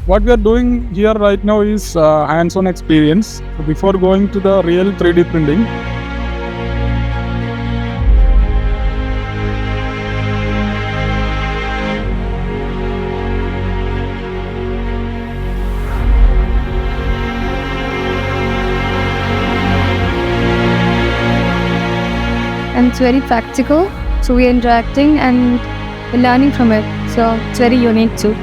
What we are doing here right now is hands-on experience. So before going to the real 3D printing, and it's very practical. So we're interacting and we're learning from it. So it's very unique too.